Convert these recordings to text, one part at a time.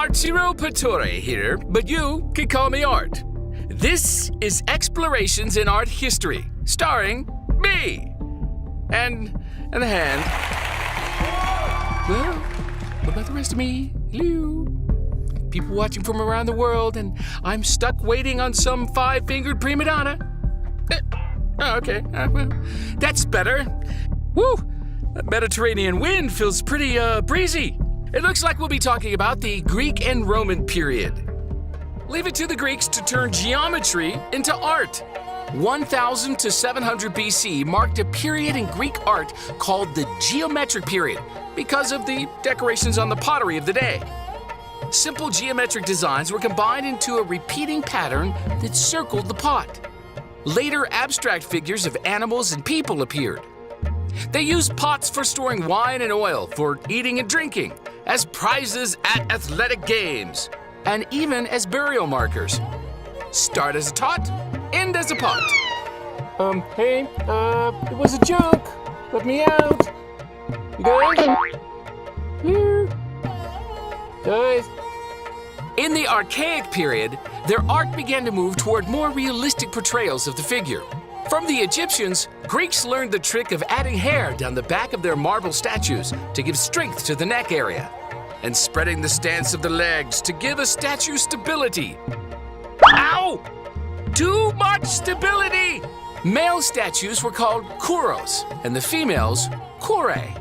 Arturo Pittore here, but you can call me Art. This is Explorations in Art History, starring me. And the hand. Well, what about the rest of me? Hello? People watching from around the world, and I'm stuck waiting on some five-fingered prima donna. Okay, well, that's better. Woo! That Mediterranean wind feels pretty, breezy. It looks like we'll be talking about the Greek and Roman period. Leave it to the Greeks to turn geometry into art. 1000 to 700 BC marked a period in Greek art called the geometric period because of the decorations on the pottery of the day. Simple geometric designs were combined into a repeating pattern that circled the pot. Later, abstract figures of animals and people appeared. They used pots for storing wine and oil, for eating and drinking, as prizes at athletic games, and even as burial markers. Start as a tot, end as a pot. Hey, it was a joke. Let me out. You guys? Here. Guys. In the Archaic period, their art began to move toward more realistic portrayals of the figure. From the Egyptians, Greeks learned the trick of adding hair down the back of their marble statues to give strength to the neck area, and spreading the stance of the legs to give a statue stability. Ow! Too much stability! Male statues were called kouros, and the females, kourē.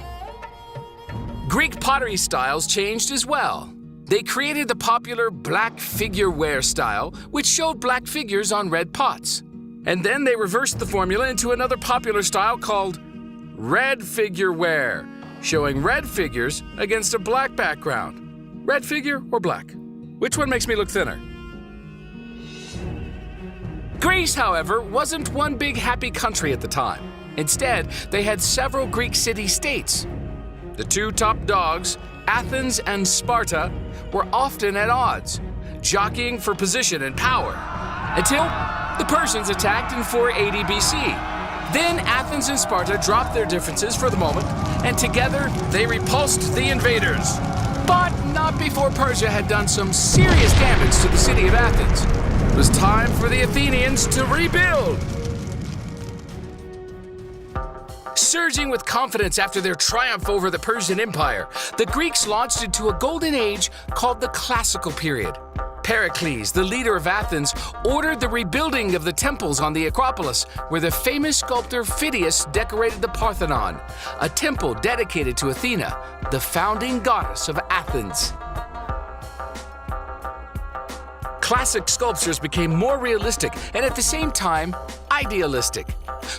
Greek pottery styles changed as well. They created the popular black figureware style, which showed black figures on red pots. And then they reversed the formula into another popular style called red figureware, showing red figures against a black background. Red figure or black? Which one makes me look thinner? Greece, however, wasn't one big happy country at the time. Instead, they had several Greek city-states. The two top dogs, Athens and Sparta, were often at odds, jockeying for position and power, until the Persians attacked in 480 BC. Then Athens and Sparta dropped their differences for the moment, and together they repulsed the invaders. But not before Persia had done some serious damage to the city of Athens. It was time for the Athenians to rebuild. Surging with confidence after their triumph over the Persian Empire, the Greeks launched into a golden age called the Classical period. Pericles, the leader of Athens, ordered the rebuilding of the temples on the Acropolis, where the famous sculptor Phidias decorated the Parthenon, a temple dedicated to Athena, the founding goddess of Athens. Classic sculptures became more realistic and at the same time, idealistic.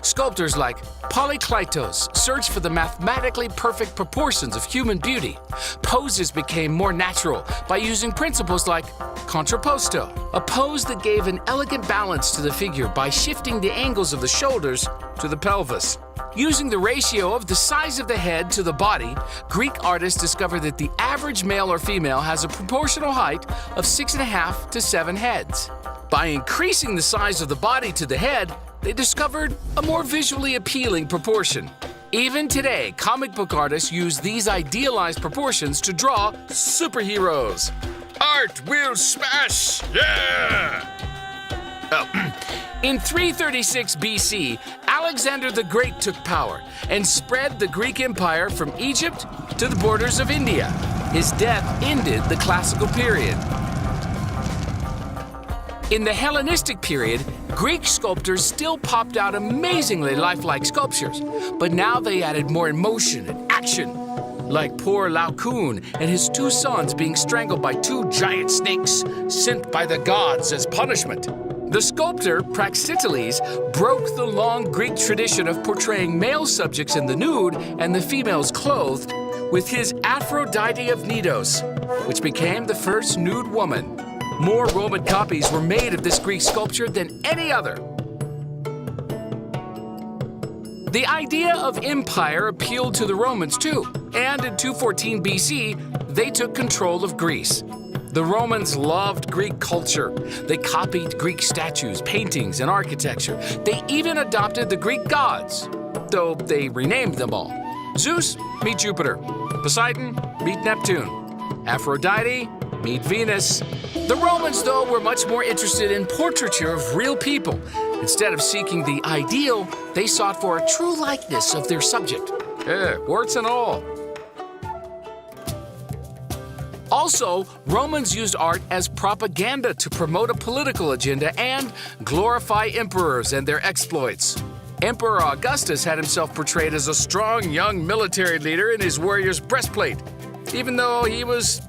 Sculptors like Polykleitos searched for the mathematically perfect proportions of human beauty. Poses became more natural by using principles like contrapposto, a pose that gave an elegant balance to the figure by shifting the angles of the shoulders to the pelvis. Using the ratio of the size of the head to the body, Greek artists discovered that the average male or female has a proportional height of 6.5 to 7 heads. By increasing the size of the body to the head, they discovered a more visually appealing proportion. Even today, comic book artists use these idealized proportions to draw superheroes. Art will smash! Yeah! In 336 BC, Alexander the Great took power and spread the Greek Empire from Egypt to the borders of India. His death ended the Classical period. In the Hellenistic period, Greek sculptors still popped out amazingly lifelike sculptures, but now they added more emotion and action, like poor Laocoon and his two sons being strangled by two giant snakes sent by the gods as punishment. The sculptor Praxiteles broke the long Greek tradition of portraying male subjects in the nude and the females clothed with his Aphrodite of Knidos, which became the first nude woman. More Roman copies were made of this Greek sculpture than any other. The idea of empire appealed to the Romans too, and in 214 BC, they took control of Greece. The Romans loved Greek culture. They copied Greek statues, paintings, and architecture. They even adopted the Greek gods, though they renamed them all. Zeus, meet Jupiter. Poseidon, meet Neptune. Aphrodite, Meet Venus. The Romans, though, were much more interested in portraiture of real people. Instead of seeking the ideal, they sought for a true likeness of their subject. Warts and all. Also, Romans used art as propaganda to promote a political agenda and glorify emperors and their exploits. Emperor Augustus had himself portrayed as a strong young military leader in his warrior's breastplate, even though he was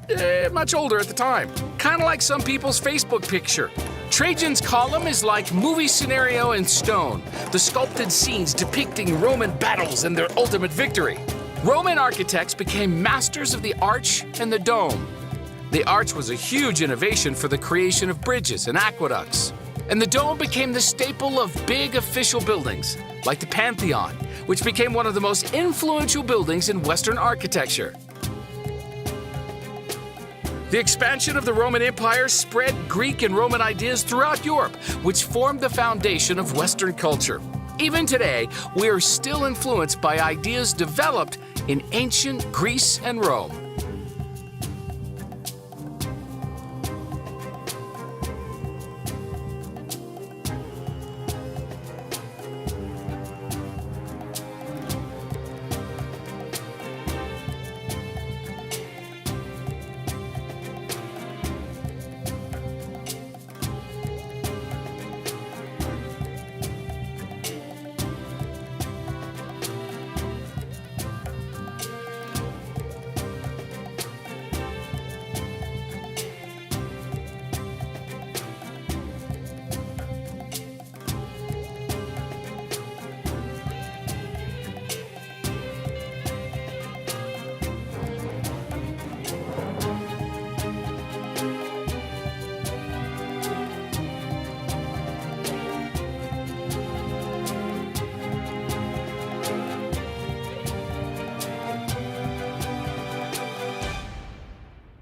much older at the time. Kind of like some people's Facebook picture. Trajan's column is like movie scenario in stone, the sculpted scenes depicting Roman battles and their ultimate victory. Roman architects became masters of the arch and the dome. The arch was a huge innovation for the creation of bridges and aqueducts. And the dome became the staple of big official buildings, like the Pantheon, which became one of the most influential buildings in Western architecture. The expansion of the Roman Empire spread Greek and Roman ideas throughout Europe, which formed the foundation of Western culture. Even today, we are still influenced by ideas developed in ancient Greece and Rome.